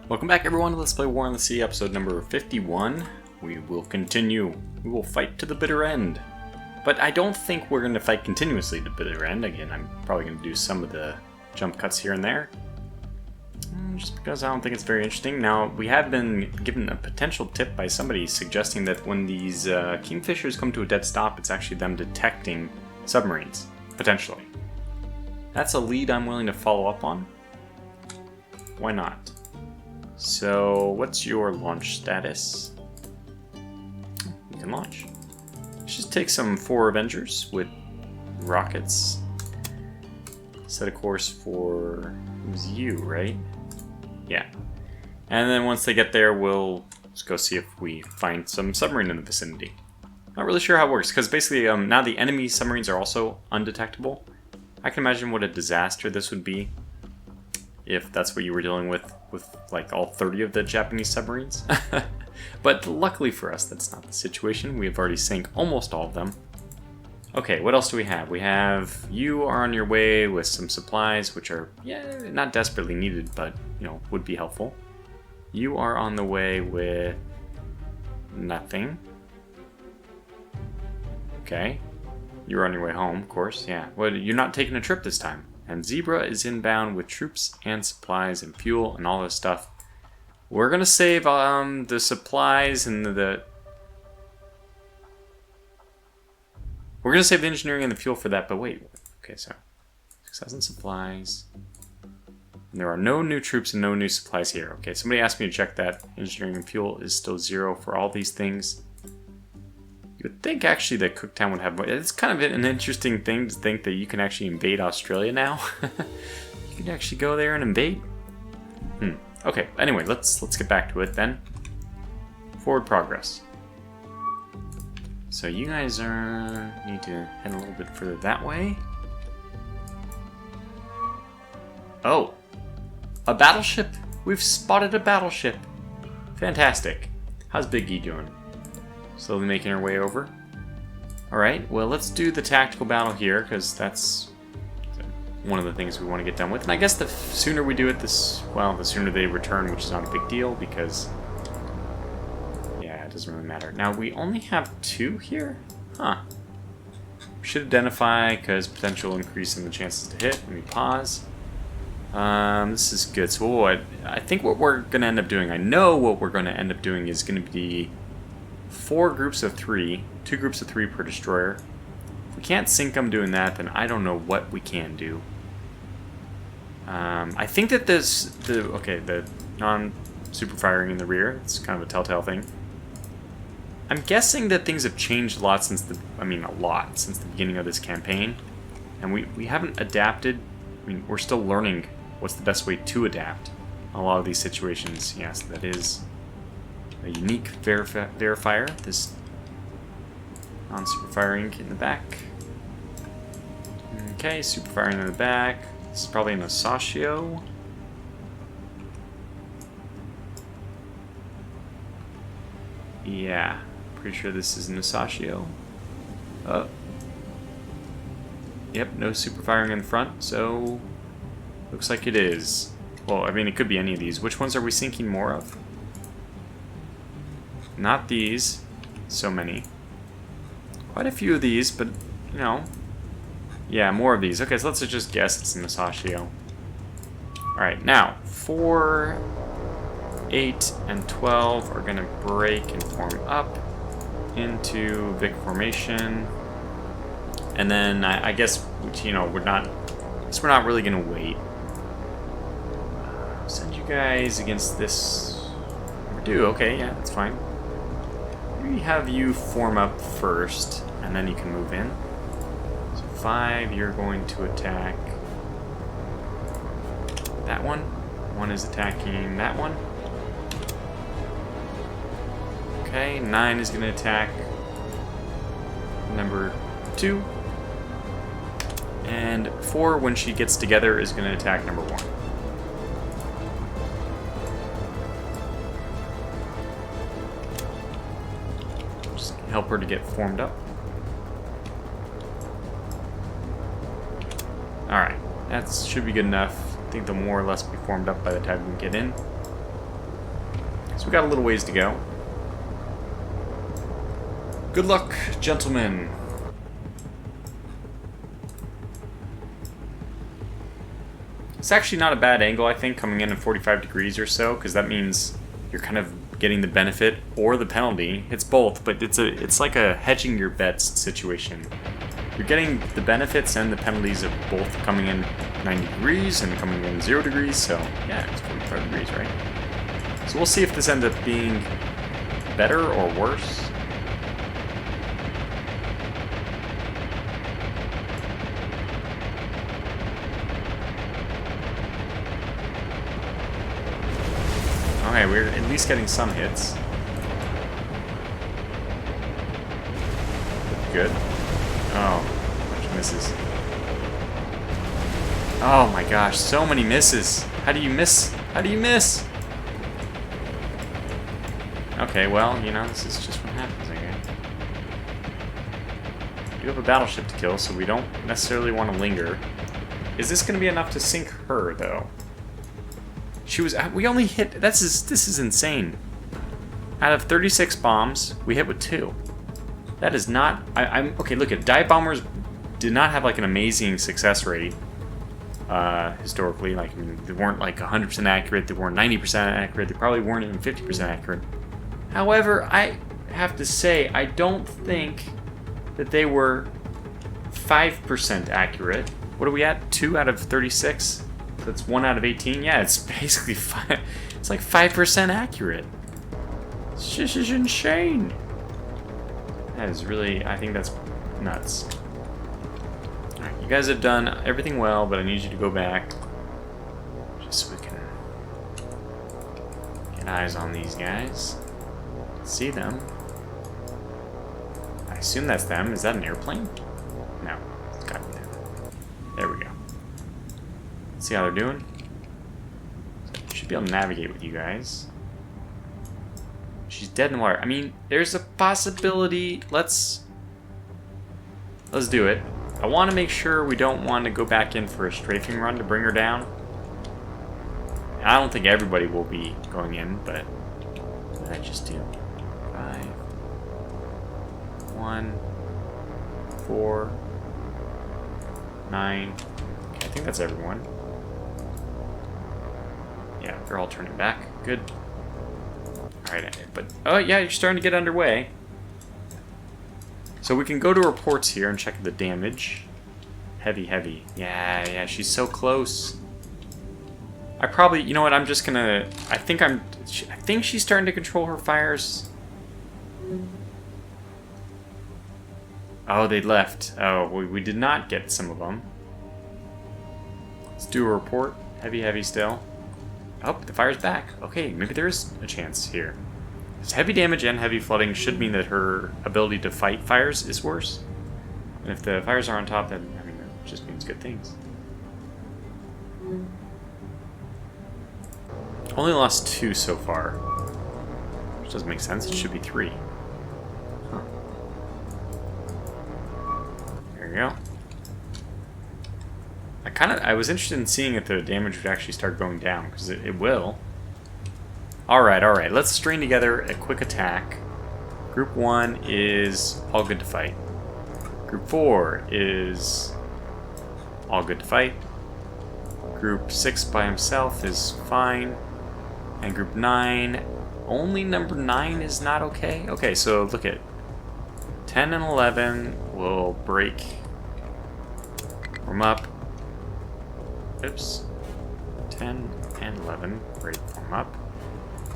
Welcome back everyone to Let's Play War on the Sea, episode number 51. We will continue. We will fight to the bitter end. But I don't think we're going to fight continuously to the bitter end. Again, I'm probably going to do some of the jump cuts here and there. Just because I don't think it's very interesting. Now, we have been given a potential tip by somebody suggesting that when these kingfishers come to a dead stop, it's actually them detecting submarines. Potentially. That's a lead I'm willing to follow up on. Why not? So, what's your launch status? You can launch. Let's just take some 4 Avengers with rockets. Set a course for... it was you, right? Yeah. And then once they get there, we'll just go see if we find some submarine in the vicinity. Not really sure how it works, because basically now the enemy submarines are also undetectable. I can imagine what a disaster this would be if that's what you were dealing with like all 30 of the Japanese submarines. But luckily for us, that's not the situation. We have already sank almost all of them. Okay, what else do we have? We have you are on your way with some supplies, which are, yeah, not desperately needed, but, you know, would be helpful. You are on the way with nothing. Okay. You're on your way home, of course, yeah. Well, you're not taking a trip this time. And Zebra is inbound with troops and supplies and fuel and all this stuff. We're gonna save the supplies and we're gonna save the engineering and the fuel for that, but wait. Okay, so 6,000 supplies. And there are no new troops and no new supplies here. Okay, somebody asked me to check that. Engineering and fuel is still 0 for all these things. You would think actually that Cooktown would have... it's kind of an interesting thing to think that you can actually invade Australia now. You can actually go there and invade. Okay, anyway, let's get back to it then. Forward progress. So you guys need to head a little bit further that way. Oh! A battleship! We've spotted a battleship! Fantastic. How's Big E doing? Slowly making our way over. Alright, well let's do the tactical battle here, because that's one of the things we want to get done with. And I guess the sooner we do it, the sooner they return, which is not a big deal, because... yeah, it doesn't really matter. Now, we only have 2 here? Huh. We should identify, because potential increase in the chances to hit. Let me pause. This is good. So I think what we're going to end up doing, I know what we're going to end up doing is going to be 4 groups of 3, 2 groups of 3 per destroyer. If we can't sink them doing that, then I don't know what we can do. I think that the non-super firing in the rear, it's kind of a telltale thing. I'm guessing that things have changed a lot since the beginning of this campaign. And we haven't adapted. I mean, we're still learning what's the best way to adapt in a lot of these situations. Yes, that is a unique verifier. This non-super firing in the back. Okay, super firing in the back. This is probably an Asashio. Yeah, pretty sure this is an Asashio. Yep, no super firing in the front, so looks like it is. Well, I mean, it could be any of these. Which ones are we sinking more of? Not these. So many. Quite a few of these, but, you know. Yeah, more of these. Okay, so let's just guess it's an Asashio. Alright, now, 4, 8, and 12 are going to break and form up into Vic formation. And then, I guess, you know, we're not really going to wait. Send you guys against this. We do, okay, yeah, that's fine. We have you form up first, and then you can move in. So 5, you're going to attack that one. 1 is attacking that one. Okay, 9 is going to attack number 2. And 4, when she gets together, is going to attack number 1. Just help her to get formed up. Alright, that should be good enough. I think they'll more or less be formed up by the time we get in. So we got a little ways to go. Good luck, gentlemen. It's actually not a bad angle, I think, coming in at 45 degrees or so, because that means you're kind of getting the benefit or the penalty. It's both, but it's like a hedging your bets situation. You're getting the benefits and the penalties of both coming in 90 degrees and coming in 0 degrees, so yeah, it's 45 degrees, right? So we'll see if this ends up being better or worse. Okay, we're at least getting some hits. Good. Oh, bunch of misses. Oh my gosh, so many misses. How do you miss? How do you miss? Okay, well, you know, this is just what happens, okay? We do have a battleship to kill, so we don't necessarily want to linger. Is this going to be enough to sink her, though? She was... We only hit... This is insane. Out of 36 bombs, we hit with 2. That is not... Okay, look at dive bombers did not have, like, an amazing success rate. Historically. Like, I mean, they weren't, like, 100% accurate. They weren't 90% accurate. They probably weren't even 50% accurate. However, I have to say, I don't think that they were 5% accurate. What are we at? 2 out of 36? That's 1 out of 18. Yeah, it's basically 5. It's like 5% accurate. This is insane. That is really, I think that's nuts. Alright, you guys have done everything well, but I need you to go back. Just so we can get eyes on these guys. See them. I assume that's them. Is that an airplane? No, it's gotta be them. There we go. See how they're doing? Should be able to navigate with you guys. She's dead in the water. I mean, there's a possibility. Let's do it. I want to make sure we don't want to go back in for a strafing run to bring her down. I don't think everybody will be going in, but I just do. 5, 1, 4, 9. Okay, I think that's everyone. Yeah, they're all turning back. Good. Alright, but... Oh, yeah, you're starting to get underway. So we can go to reports here and check the damage. Heavy, heavy. Yeah, she's so close. I probably... You know what, I'm just gonna... I think she's starting to control her fires. Oh, they left. Oh, we did not get some of them. Let's do a report. Heavy, heavy still. Oh, the fire's back. Okay, maybe there is a chance here. This heavy damage and heavy flooding should mean that her ability to fight fires is worse. And if the fires are on top, then, I mean, that just means good things. Only lost 2 so far. Which doesn't make sense. It should be 3. Huh. There you go. I was interested in seeing if the damage would actually start going down, because it will. Alright, let's string together a quick attack. Group 1 is all good to fight. Group 4 is all good to fight. Group 6 by himself is fine. And Group 9, only number 9 is not okay? Okay, so look at 10 and 11 will break. Form up. Oops. 10 and 11 break, form up.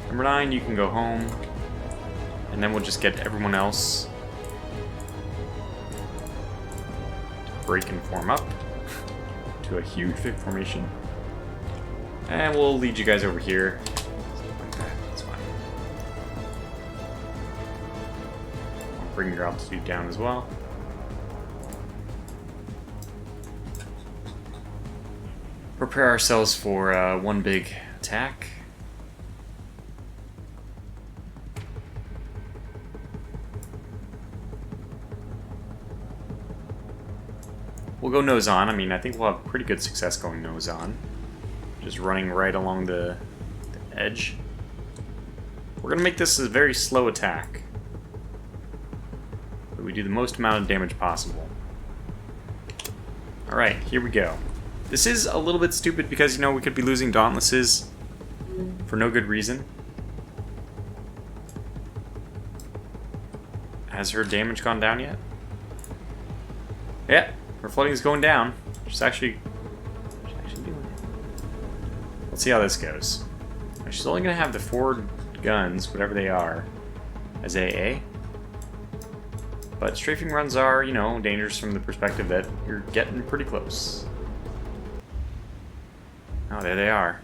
Number 9, you can go home. And then we'll just get everyone else to break and form up to a huge big formation. And we'll lead you guys over here. That's fine. I'll bring your altitude down as well. Prepare ourselves for one big attack. We'll go nose on. I mean, I think we'll have pretty good success going nose on. Just running right along the edge. We're gonna make this a very slow attack. So we do the most amount of damage possible. Alright, here we go. This is a little bit stupid because, you know, we could be losing Dauntlesses for no good reason. Has her damage gone down yet? Yeah, her floating is going down. She's actually doing it. Let's see how this goes. She's only going to have the 4 guns, whatever they are, as AA. But strafing runs are, you know, dangerous from the perspective that you're getting pretty close. Oh, there they are.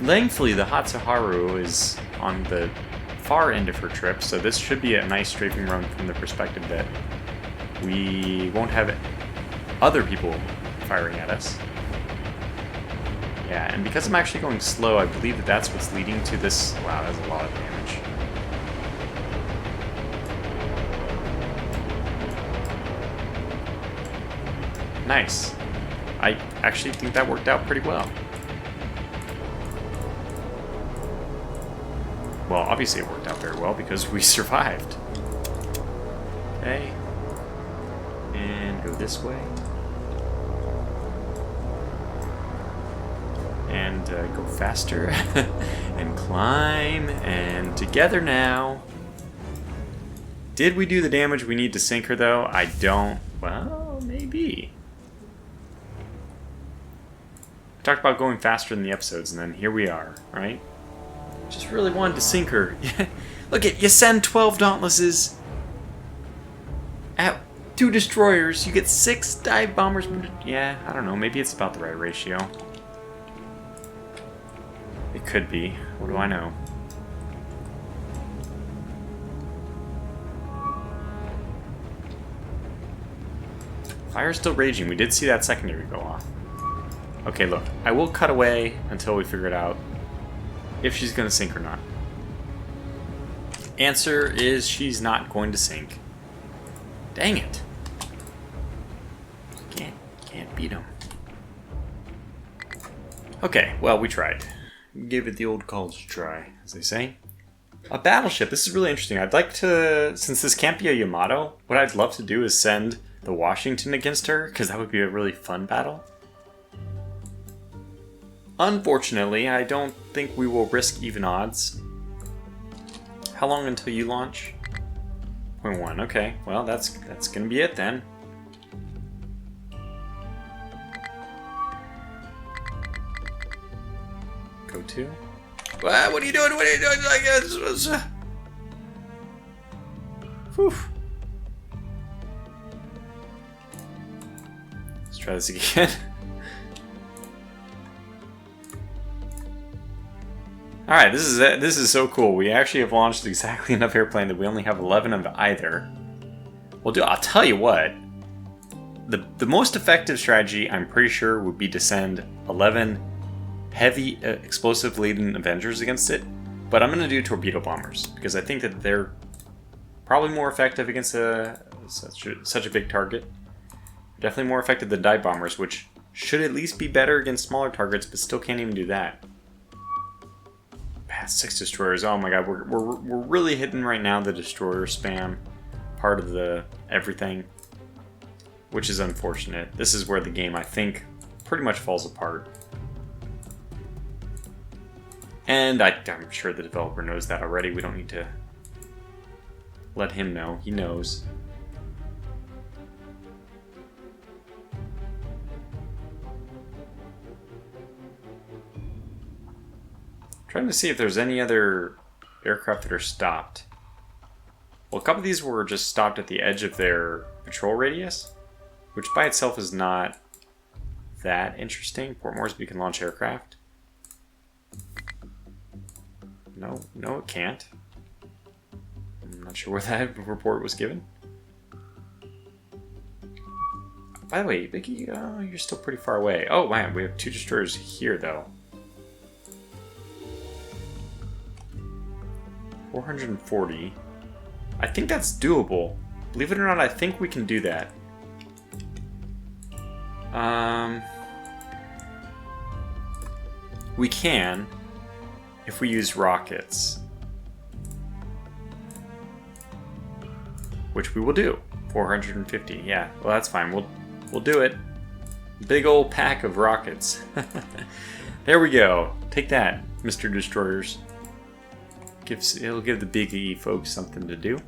Thankfully, the Hatsuharu is on the far end of her trip, so this should be a nice strafing run from the perspective that we won't have other people firing at us. Yeah, and because I'm actually going slow, I believe that that's what's leading to this. Wow, that's a lot of damage. Nice. I actually think that worked out pretty well. Well, obviously it worked out very well because we survived. Okay. And go this way. And go faster. And climb. And together now. Did we do the damage we need to sink her, though? I don't. Well, maybe. I talked about going faster in the episodes, and then here we are, right? Just really wanted to sink her. Look at, you send 12 Dauntlesses at 2 destroyers, you get 6 dive bombers. Yeah, I don't know, maybe it's about the right ratio. It could be. What do I know? Fire's still raging. We did see that secondary go off. Okay, look. I will cut away until we figure it out if she's going to sink or not. Answer is she's not going to sink. Dang it. Can't beat him. Okay, well, we tried. Give it the old college try, as they say. A battleship. This is really interesting. I'd like to, since this can't be a Yamato, what I'd love to do is send the Washington against her, because that would be a really fun battle. Unfortunately, I don't think we will risk even odds. How long until you launch? 0.1. Okay, well, that's gonna be it then. Go to. What are you doing? What are you doing? Like this? Whew. Let's try this again. Alright, this is so cool. We actually have launched exactly enough airplane that we only have 11 of either. Well, I'll tell you what. The most effective strategy, I'm pretty sure, would be to send 11 heavy explosive-laden Avengers against it. But I'm going to do torpedo bombers, because I think that they're probably more effective against such a big target. Definitely more effective than dive bombers, which should at least be better against smaller targets, but still can't even do that. 6 destroyers. Oh my god, we're really hitting right now the destroyer spam part of the everything, which is unfortunate. This is where the game, I think, pretty much falls apart. And I'm sure the developer knows that already. We don't need to let him know. He knows. Trying to see if there's any other aircraft that are stopped. Well, a couple of these were just stopped at the edge of their patrol radius, which by itself is not that interesting. Port Moresby can launch aircraft. No, it can't. I'm not sure where that report was given. By the way, Vicky, you're still pretty far away. Oh, man, we have 2 destroyers here, though. 440. I think that's doable. Believe it or not, I think we can do that. We can, if we use rockets. Which we will do. 450, yeah. Well, that's fine. We'll do it. Big old pack of rockets. There we go. Take that, Mr. Destroyers. It'll give the big E folks something to do.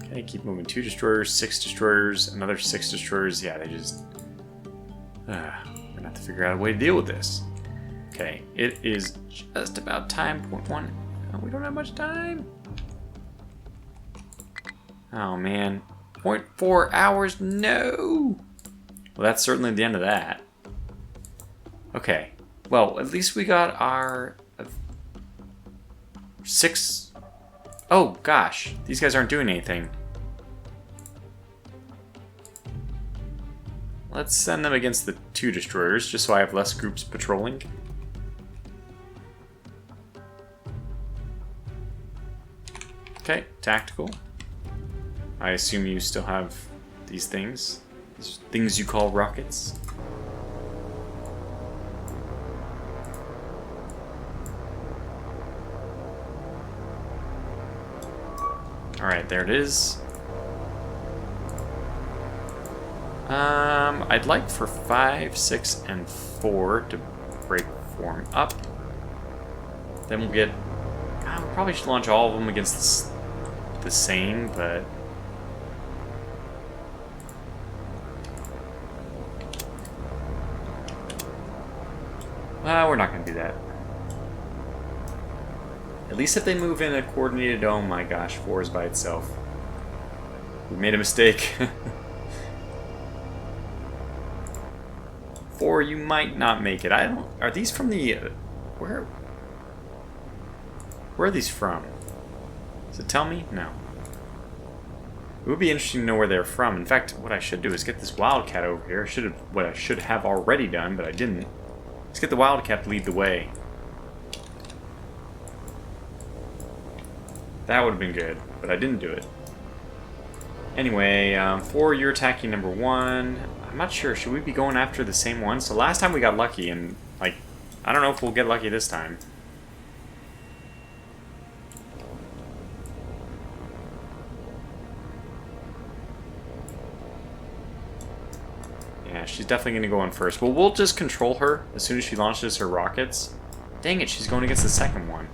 Okay, keep moving. 2 destroyers, 6 destroyers, another 6 destroyers. Yeah, they just... we're gonna have to figure out a way to deal with this. Okay, it is just about time. Point 1. Oh, we don't have much time. Oh, man. 0.4 hours? No! Well, that's certainly the end of that. Okay. Well, at least we got our... 6... Oh, gosh. These guys aren't doing anything. Let's send them against the 2 destroyers, just so I have less groups patrolling. Okay, tactical. I assume you still have these things you call rockets. Alright, there it is. I'd like for 5, 6, and 4 to break form up. Then we'll get... we probably should launch all of them against the same, but... we're not going to do that. At least if they move in a coordinated, oh my gosh, 4 is by itself. We made a mistake. 4, you might not make it. I don't... Are these from the... Where are these from? Does it tell me? No. It would be interesting to know where they're from. In fact, what I should do is get this Wildcat over here. What I should have already done, but I didn't. Let's get the Wildcat to lead the way. That would have been good, but I didn't do it. Anyway, 4, you're attacking number 1. I'm not sure. Should we be going after the same one? So last time we got lucky, and, like, I don't know if we'll get lucky this time. Yeah, she's definitely going to go in first. Well, we'll just control her as soon as she launches her rockets. Dang it, she's going against the second one.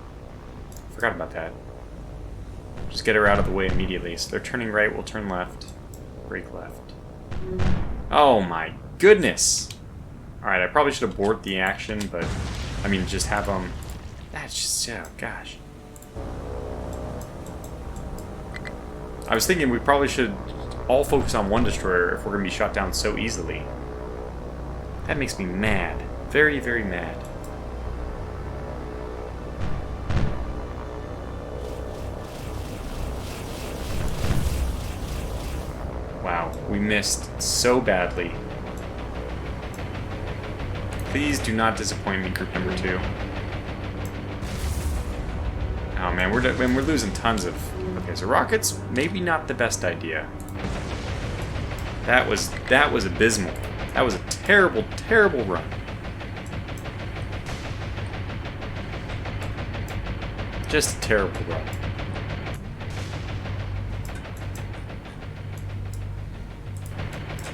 Forgot about that. Just get her out of the way immediately. So they're turning right, we'll turn left. Brake left. Oh my goodness! Alright, I probably should abort the action, but... I mean, just have them... That's just... Oh, gosh. I was thinking we probably should all focus on one destroyer if we're going to be shot down so easily. That makes me mad. Very, very mad. Wow, we missed so badly. Please do not disappoint me, group number 2. Oh man, we're losing tons of... Okay, so rockets, maybe not the best idea. That was abysmal. That was a terrible, terrible run. Just a terrible run.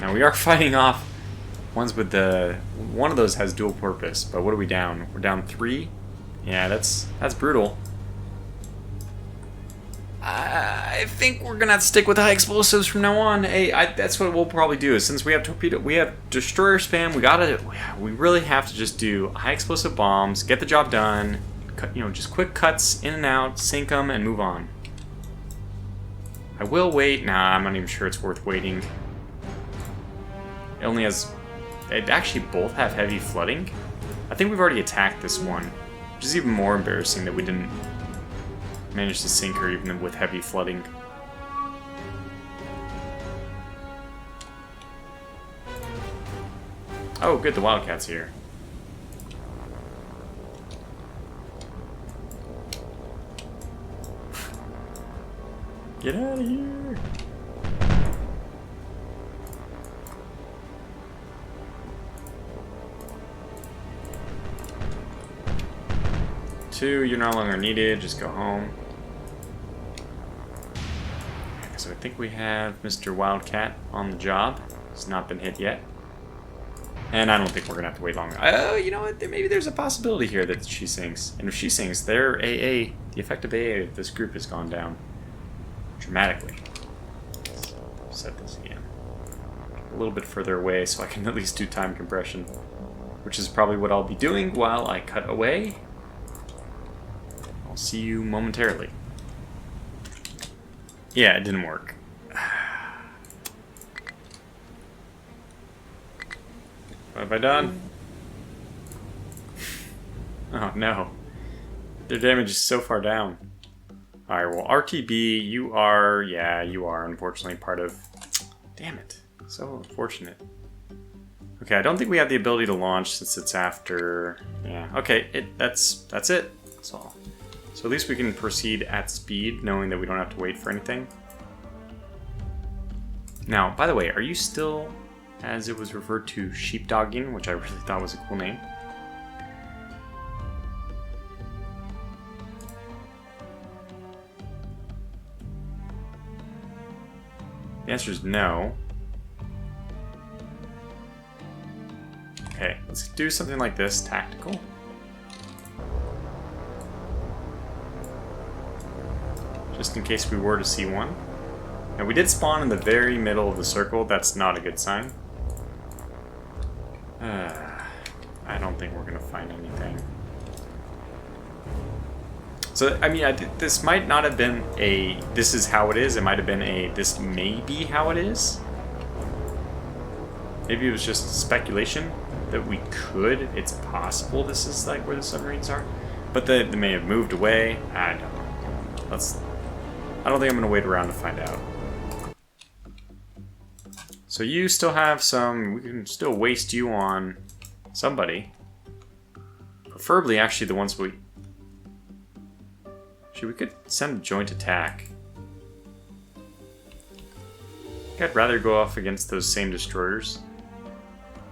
Now we are fighting off ones with the... One of those has dual purpose, but what are we down? We're down 3? Yeah, that's brutal. I think we're gonna have to stick with high explosives from now on. Hey, that's what we'll probably do. Is since we have we have destroyer spam, we really have to just do high explosive bombs, get the job done. Just quick cuts in and out, sink them, and move on. I will wait. Nah, I'm not even sure it's worth waiting. It only has... They actually both have heavy flooding. I think we've already attacked this one, which is even more embarrassing that we didn't manage to sink her even with heavy flooding. Oh, good, the Wildcat's here. Get out of here! 2, you're no longer needed. Just go home. Okay, so I think we have Mr. Wildcat on the job. He's not been hit yet. And I don't think we're going to have to wait long. Oh, you know what? Maybe there's a possibility here that she sinks. And if she sinks, their AA, the effective AA of this group has gone down dramatically. Let's set this again. A little bit further away so I can at least do time compression. Which is probably what I'll be doing while I cut away. I'll see you momentarily. Yeah, it didn't work. What have I done? Oh no. Their damage is so far down. Alright, well, RTB, you are... Yeah, you are unfortunately part of... Damn it. So unfortunate. Okay, I don't think we have the ability to launch since it's after... Yeah, okay, that's it. That's all. So at least we can proceed at speed, knowing that we don't have to wait for anything. Now, by the way, are you still... as it was referred to, sheepdogging, which I really thought was a cool name? The answer is no. Okay, let's do something like this, tactical. Just in case we were to see one. Now we did spawn in the very middle of the circle, that's not a good sign. I don't think we're going to find anything. So, I mean, this might not have been a, this is how it is. It might have been a, this may be how it is. Maybe it was just speculation that we could. It's possible this is like where the submarines are. But they may have moved away. I don't know. I don't think I'm going to wait around to find out. So you still have some, we can still waste you on somebody. Preferably actually the ones we... Actually, we could send a joint attack. I think I'd rather go off against those same destroyers.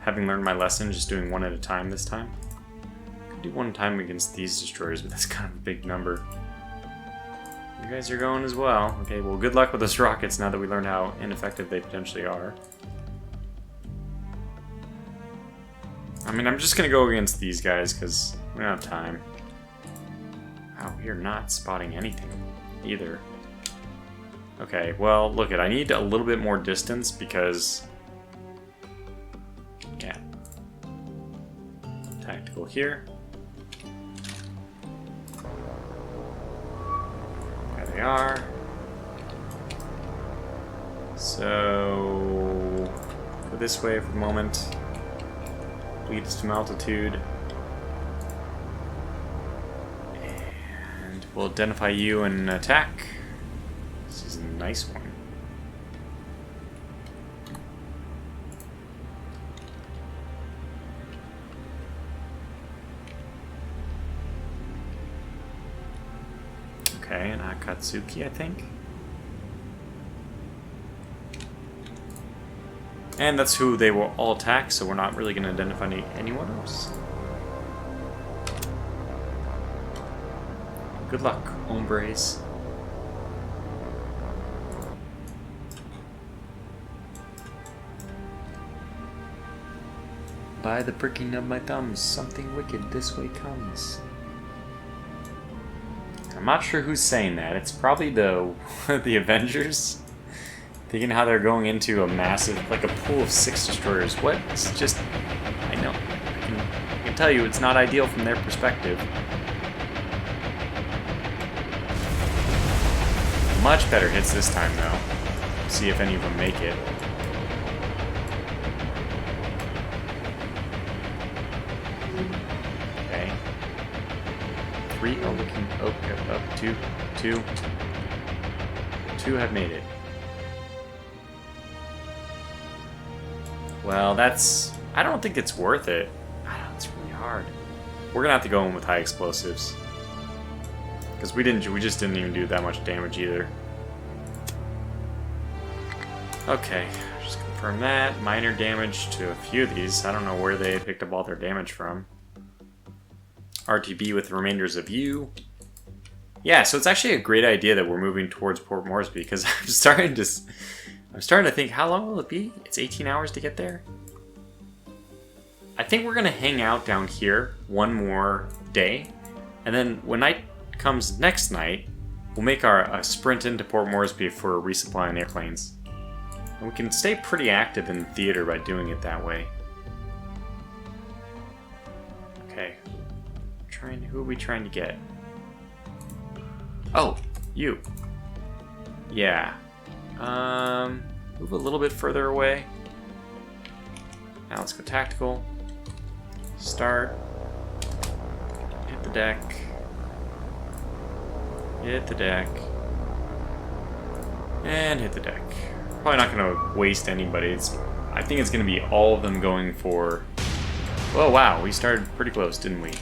Having learned my lesson, just doing one at a time this time. Could do one time against these destroyers, but that's kind of a big number. You guys are going as well. Okay, well, good luck with those rockets now that we learned how ineffective they potentially are. I mean, I'm just going to go against these guys because we don't have time. Wow, we are not spotting anything either. Okay, well, look, I need a little bit more distance because... Yeah. Tactical here. There they are. So... Go this way for the moment. Lead us to altitude. And we'll identify you and attack. This is a nice one. Okay, and Akatsuki, I think. And that's who they will all attack, so we're not really going to identify anyone else. Good luck, hombres. By the pricking of my thumbs, something wicked this way comes. I'm not sure who's saying that. It's probably the the Avengers. Thinking how they're going into a massive, like a pool of 6 destroyers. What? It's just, I know. I can tell you it's not ideal from their perspective. Much better hits this time, though. See if any of them make it. Okay. 3 are looking up. 2 have made it. Well, that's... I don't think it's worth it. I don't know, it's really hard. We're gonna have to go in with high explosives. Because we just didn't even do that much damage either. Okay, just confirm that. Minor damage to a few of these. I don't know where they picked up all their damage from. RTB with the remainders of you. Yeah, so it's actually a great idea that we're moving towards Port Moresby because I'm starting to think, how long will it be? It's 18 hours to get there? I think we're going to hang out down here one more day, and then when night comes next night, we'll make a sprint into Port Moresby for resupplying airplanes. And we can stay pretty active in the theater by doing it that way. Okay. Who are we trying to get? Oh, you. Yeah. Move a little bit further away. Now let's go tactical. Start. Hit the deck. Hit the deck. And hit the deck. Probably not going to waste anybody. I think it's going to be all of them going for... Oh wow, we started pretty close, didn't we?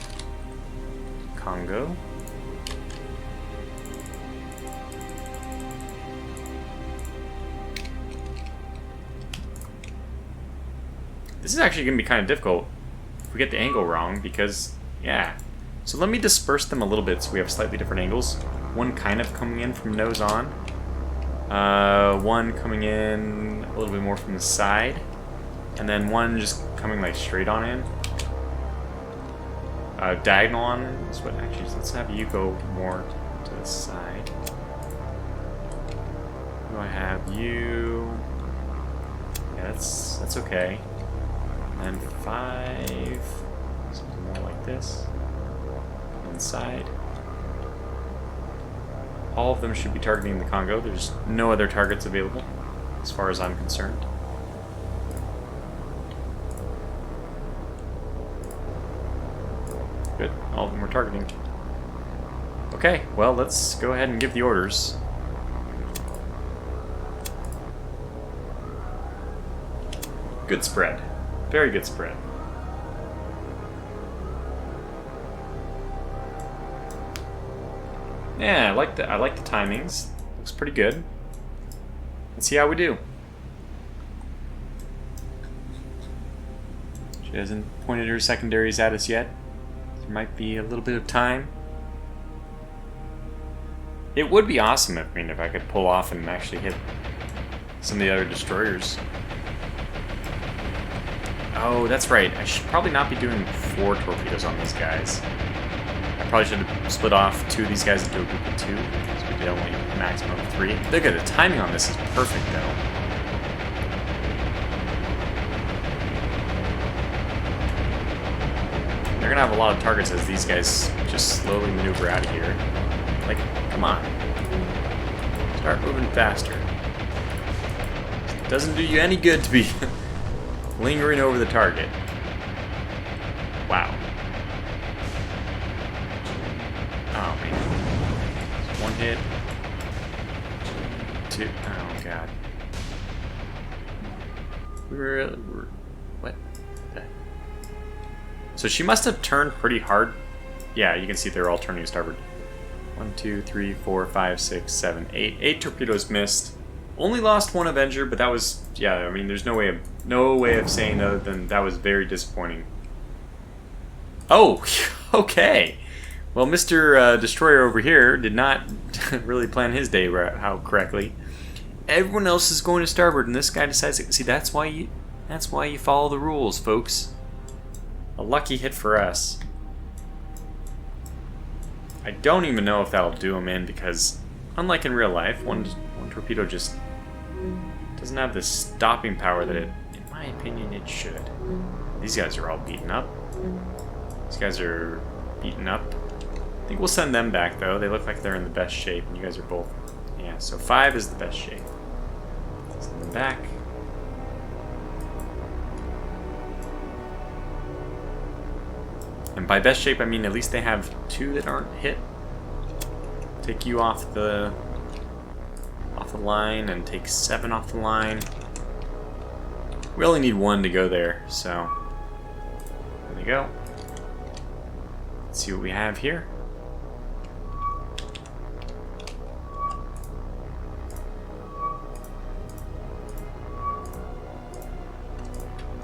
Kongo. This is actually going to be kind of difficult if we get the angle wrong because, yeah. So let me disperse them a little bit so we have slightly different angles. One kind of coming in from nose on. One coming in a little bit more from the side. And then one just coming like straight on in. Diagonal on is what actually, let's have you go more to the side. Do I have you? Yeah, that's okay. And 5, something more like this. Inside. All of them should be targeting the Kongo. There's no other targets available, as far as I'm concerned. Good, all of them are targeting. Okay, well, let's go ahead and give the orders. Good spread. Very good spread. Yeah, I like the timings. Looks pretty good. Let's see how we do. She hasn't pointed her secondaries at us yet. There might be a little bit of time. It would be awesome if I could pull off and actually hit some of the other destroyers. Oh, that's right. I should probably not be doing 4 torpedoes on these guys. I probably should have split off 2 of these guys into a group of 2, so we did only a maximum of 3. Look at the timing on this is perfect, though. They're gonna have a lot of targets as these guys just slowly maneuver out of here. Like, come on. Start moving faster. It doesn't do you any good to be lingering over the target. Wow. Oh man. 1 hit. 2. Oh god. We're what? So she must have turned pretty hard. Yeah, you can see they're all turning starboard. 1, 2, 3, 4, 5, 6, 7, 8. 8 torpedoes missed. Only lost 1 Avenger, but that was, yeah, I mean, there's no way of saying other than that was very disappointing. Oh, okay. Well, Mr. Destroyer over here did not really plan his day how correctly. Everyone else is going to starboard, and this guy decides to, see, that's why you follow the rules, folks. A lucky hit for us. I don't even know if that'll do him in because, unlike in real life, one torpedo just doesn't have the stopping power that in my opinion, it should. These guys are all beaten up. These guys are beaten up. I think we'll send them back though. They look like they're in the best shape, and you guys are both. Yeah, so 5 is the best shape. Send them back. And by best shape, I mean at least they have 2 that aren't hit. Take you off the line and take 7 off the line. We only need 1 to go there, so there you go. Let's see what we have here.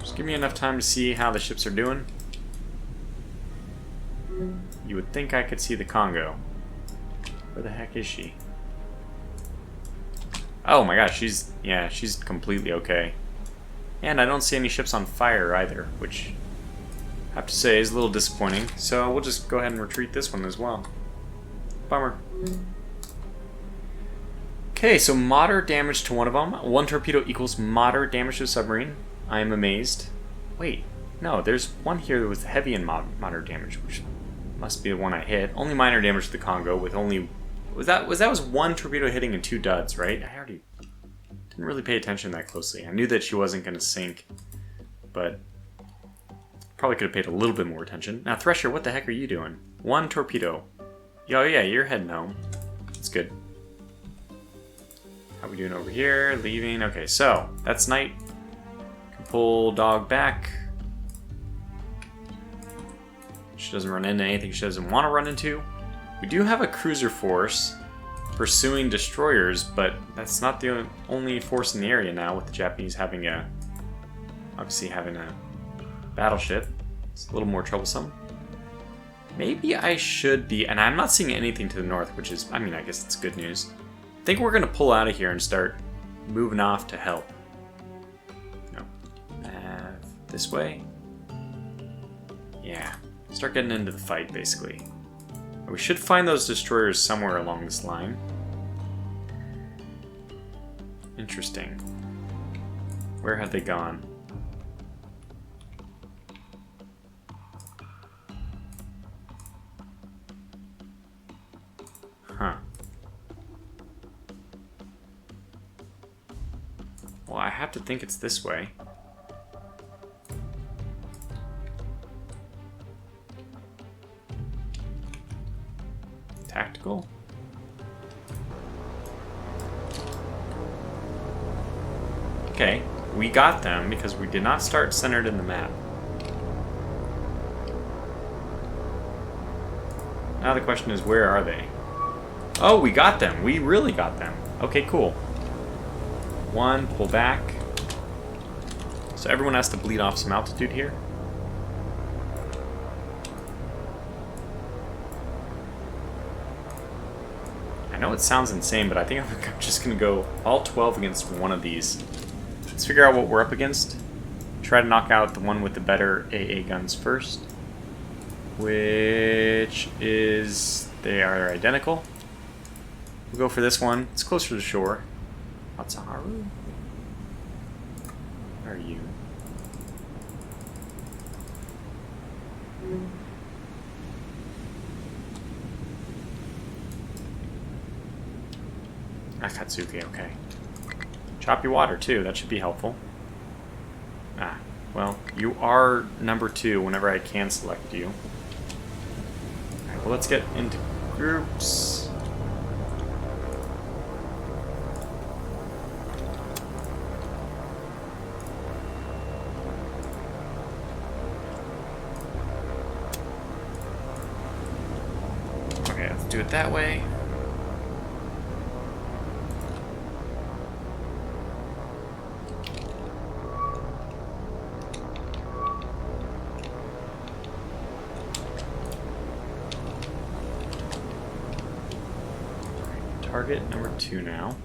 Just give me enough time to see how the ships are doing. You would think I could see the Kongo. Where the heck is she? Oh my gosh, she's completely okay. And I don't see any ships on fire either, which I have to say is a little disappointing. So we'll just go ahead and retreat this one as well. Bummer. Okay, so moderate damage to one of them. One torpedo equals moderate damage to a submarine. I am amazed. Wait, no, there's one here that was heavy and moderate damage, which must be the one I hit. Only minor damage to the Kongo with only... That was one torpedo hitting and 2 duds, right? I already didn't really pay attention that closely. I knew that she wasn't going to sink, but probably could have paid a little bit more attention. Now, Thresher, what the heck are you doing? 1 torpedo. Oh yeah, you're heading home. That's good. How we doing over here? Leaving. Okay, so that's night. Can pull dog back. She doesn't run into anything she doesn't want to run into. We do have a cruiser force pursuing destroyers, but that's not the only force in the area now, with the Japanese having obviously having a battleship. It's a little more troublesome. Maybe I should be, and I'm not seeing anything to the north, which is, I mean, I guess it's good news. I think we're going to pull out of here and start moving off to help. No. This way? Yeah. Start getting into the fight, basically. We should find those destroyers somewhere along this line. Interesting. Where have they gone? Huh. Well, I have to think it's this way. Tactical? Okay, we got them because we did not start centered in the map. Now the question is, where are they? Oh, we got them. We really got them. Okay, cool. 1, pull back. So everyone has to bleed off some altitude here. I know it sounds insane, but I think I'm just going to go all 12 against one of these. Let's figure out what we're up against. Try to knock out the one with the better AA guns first. Which is... they are identical. We'll go for this one. It's closer to shore. Atsuharu? Where are you? Akatsuki, okay. Choppy water, too. That should be helpful. Ah, well, you are number 2 whenever I can select you. Alright, well, let's get into groups. Okay, let's do it that way. Target number 2 now.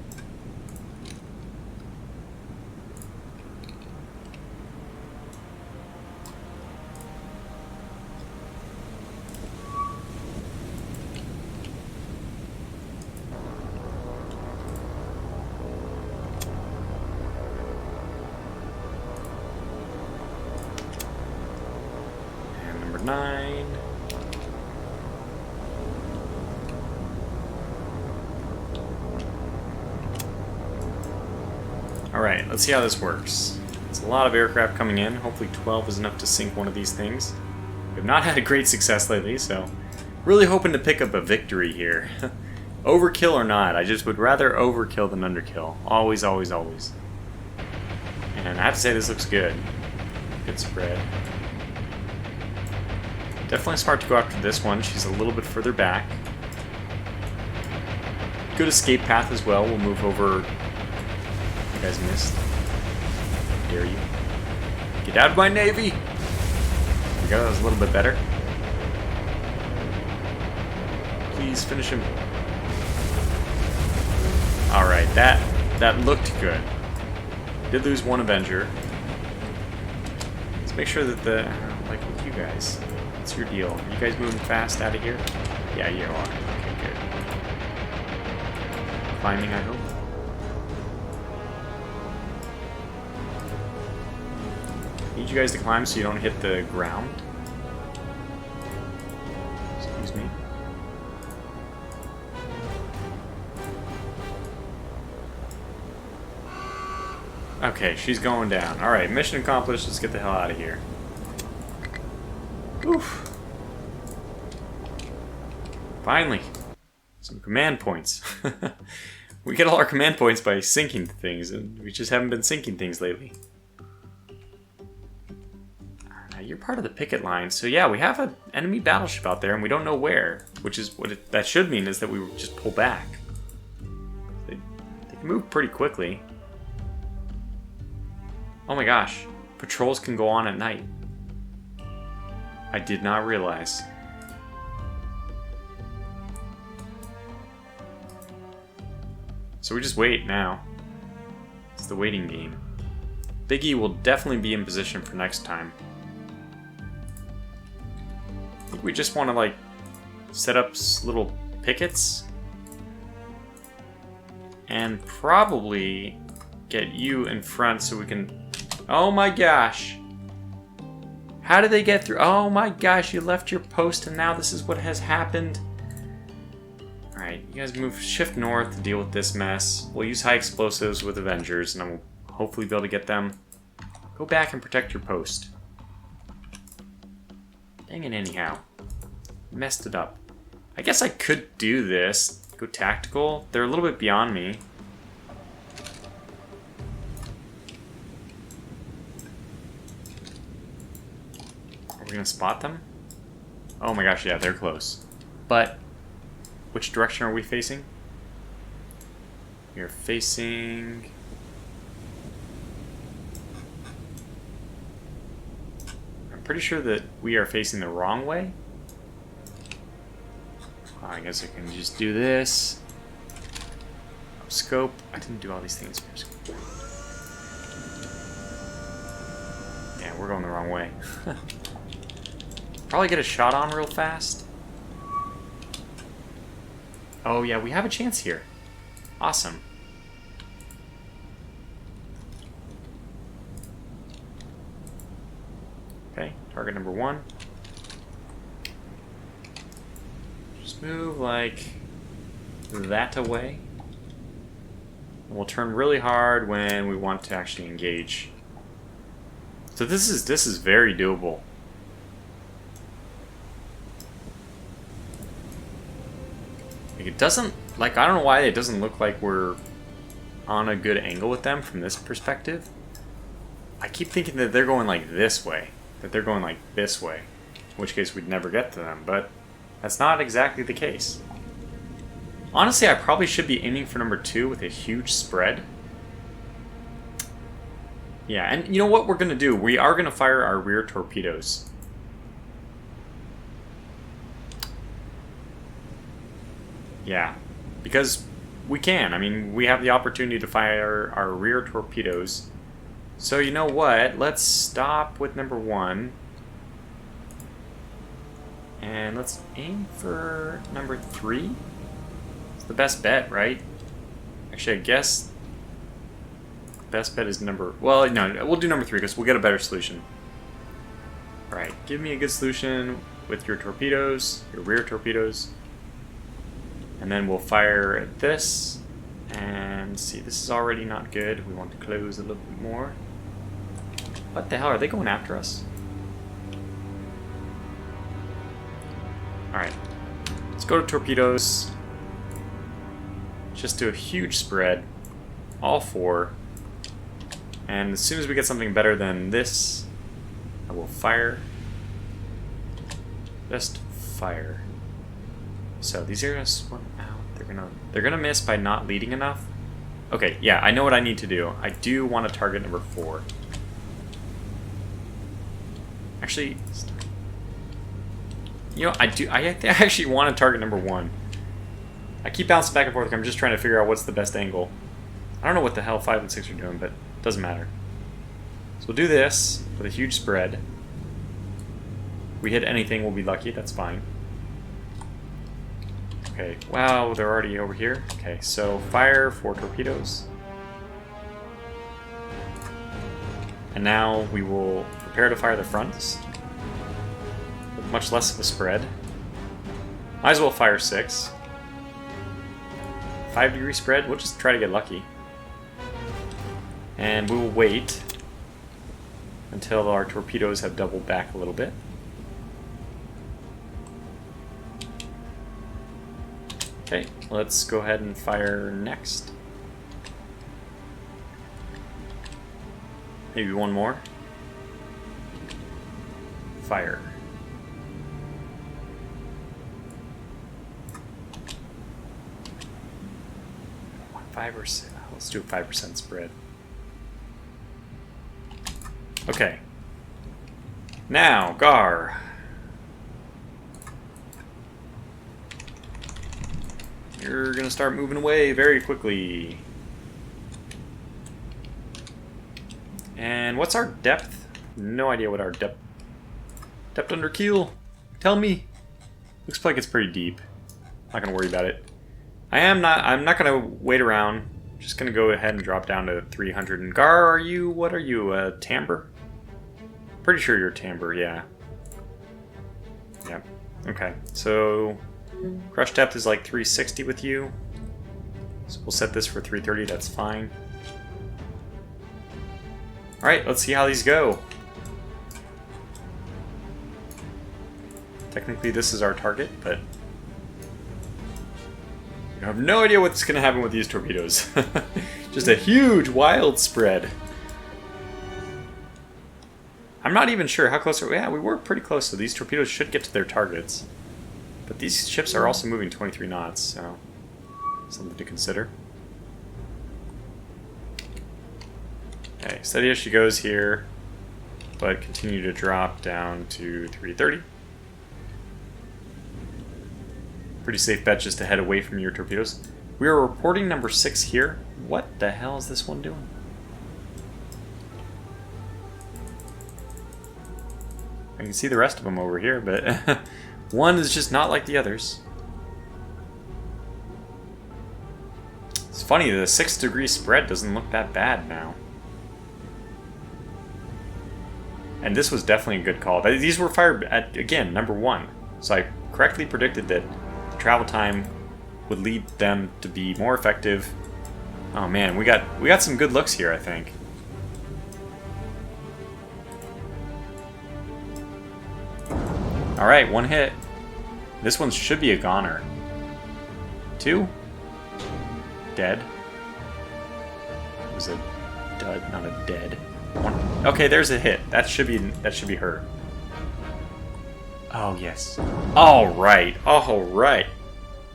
And number 9. Alright, let's see how this works. It's a lot of aircraft coming in. Hopefully 12 is enough to sink one of these things. We've not had a great success lately, so really hoping to pick up a victory here. Overkill or not, I just would rather overkill than underkill. Always, always, always. And I have to say, this looks good. Good spread. Definitely smart to go after this one. She's a little bit further back. Good escape path as well. We'll move over... You guys missed. How dare you? Get out of my navy! There we go, that was a little bit better. Please finish him. Alright, that looked good. Did lose one Avenger. Let's make sure that the... like, with you guys. What's your deal? Are you guys moving fast out of here? Yeah, you are. Okay, good. Climbing, I hope. Need you guys to climb so you don't hit the ground. Excuse me. Okay, she's going down. Alright, mission accomplished. Let's get the hell out of here. Oof. Finally. Some command points. We get all our command points by sinking things, and we just haven't been sinking things lately. You're part of the picket line, so yeah, we have an enemy battleship out there, and we don't know where. Which is what that should mean is that we just pull back. They can move pretty quickly. Oh my gosh, patrols can go on at night. I did not realize. So we just wait now. It's the waiting game. Big E will definitely be in position for next time. I think we just want to like set up little pickets and probably get you in front so we can... Oh my gosh! How did they get through? Oh my gosh, you left your post and now this is what has happened. Alright, you guys move shift north to deal with this mess. We'll use high explosives with Avengers and then we'll hopefully be able to get them. Go back and protect your post. Dang it anyhow. Messed it up. I guess I could do this. Go tactical. They're a little bit beyond me. Are we gonna spot them? Oh my gosh, yeah, they're close. But which direction are we facing? We are facing... I'm pretty sure that we are facing the wrong way. I guess I can just do this. Scope. I didn't do all these things first. Yeah, we're going the wrong way. Probably get a shot on real fast. Oh yeah, we have a chance here. Awesome. Okay, target number 1. Just move like that away. And we'll turn really hard when we want to actually engage. So this is very doable. It doesn't, like, I don't know why it doesn't look like we're on a good angle with them from this perspective. I keep thinking that they're going like this way, that they're going like this way, in which case we'd never get to them, but that's not exactly the case. Honestly, I probably should be aiming for number 2 with a huge spread. Yeah, and you know what we're going to do? We are going to fire our rear torpedoes. Yeah, because we can. I mean, we have the opportunity to fire our rear torpedoes. So you know what? Let's stop with number 1. And let's aim for number 3. It's the best bet, right? Actually, I guess the best bet is number... Well, no, we'll do number 3 because we'll get a better solution. Alright, give me a good solution with your torpedoes, your rear torpedoes. And then we'll fire at this, and see, this is already not good. We want to close a little bit more. What the hell, are they going after us? Alright, let's go to torpedoes. Just do a huge spread, all 4. And as soon as we get something better than this, I will fire. Just fire. So these are gonna swim out. They're gonna miss by not leading enough. Okay, yeah, I know what I need to do. I do want to target number 4. Actually, you know, I actually want to target number 1. I keep bouncing back and forth. I'm just trying to figure out what's the best angle. I don't know what the hell 5 and 6 are doing, but it doesn't matter. So we'll do this with a huge spread. We hit anything, we'll be lucky. That's fine. Okay. Wow, they're already over here. Okay, so fire 4 torpedoes. And now we will prepare to fire the fronts with much less of a spread. Might as well fire 6. 5-degree spread, we'll just try to get lucky. And we will wait until our torpedoes have doubled back a little bit. Okay, let's go ahead and fire next. Maybe one more. Fire. Five or six. Let's do a 5% spread. Okay. Now, Gar. You're gonna start moving away very quickly. And what's our depth? No idea what our depth under keel. Tell me. Looks like it's pretty deep. Not gonna worry about it. I'm not gonna wait around. Just gonna go ahead and drop down to 300. And Gar, what are you, a timbre? Pretty sure you're a timbre, yeah. Yeah. Okay. So crush depth is like 360 with you. So we'll set this for 330, that's fine. Alright, let's see how these go. Technically this is our target, but I have no idea what's going to happen with these torpedoes. Just a huge, wild spread. I'm not even sure how close are we. Yeah, we were pretty close, so these torpedoes should get to their targets. But these ships are also moving 23 knots, so something to consider. Okay, steady as she goes here, but continue to drop down to 330. Pretty safe bet just to head away from your torpedoes. We are reporting number 6 here. What the hell is this one doing? I can see the rest of them over here, but one is just not like the others. It's funny, the 6-degree spread doesn't look that bad now. And this was definitely a good call. These were fired at, again, number 1. So I correctly predicted that the travel time would lead them to be more effective. Oh man, we got some good looks here, I think. Alright, 1 hit. This one should be a goner. 2. Dead. It was a dud, not a dead. 1. Okay, there's a hit. That should be her. Oh yes. Alright. Alright.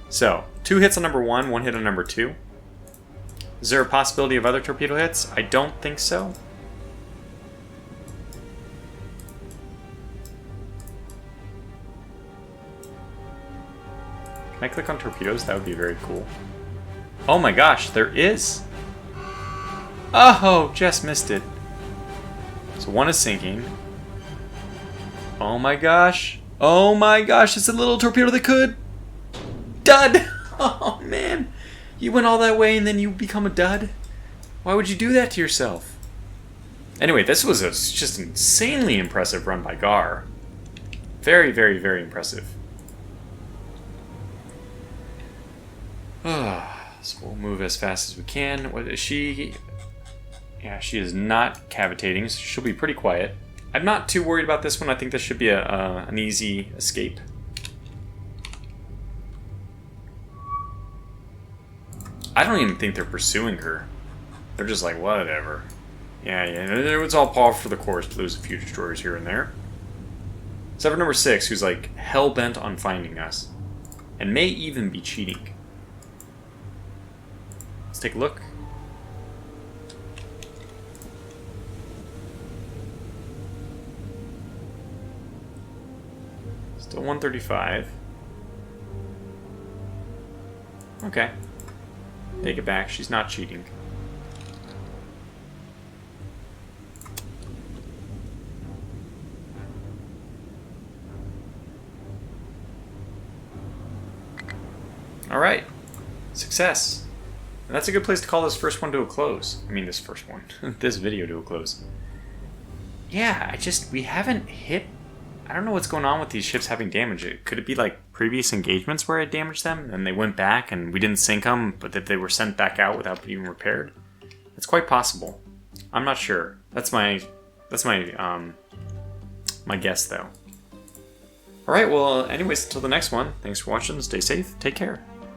So, 2 hits on number 1, 1 hit on number 2. Is there a possibility of other torpedo hits? I don't think so. Can I click on torpedoes? That would be very cool. Oh my gosh, there is! Oh, just missed it. So 1 is sinking. Oh my gosh. Oh my gosh, it's a little torpedo that could. Dud! Oh man. You went all that way and then you become a dud? Why would you do that to yourself? Anyway, this was a just insanely impressive run by Gar. Very, very, very impressive. So we'll move as fast as we can. What is she? Yeah, she is not cavitating, so she'll be pretty quiet. I'm not too worried about this one. I think this should be an easy escape. I don't even think they're pursuing her. They're just like, whatever. Yeah, it's all par for the course to lose a few destroyers here and there. Except for number 6, who's like hell-bent on finding us. And may even be cheating. Let's take a look. Still 135. Okay. Take it back. She's not cheating. Alright. Success. And that's a good place to call this first one to a close. I mean, this first one. This video to a close. Yeah, we haven't hit... I don't know what's going on with these ships having damage. Could it be like previous engagements where I damaged them and they went back and we didn't sink them, but that they were sent back out without being repaired? It's quite possible. I'm not sure. That's my guess though. Alright, well, anyways, until the next one, thanks for watching, stay safe, take care.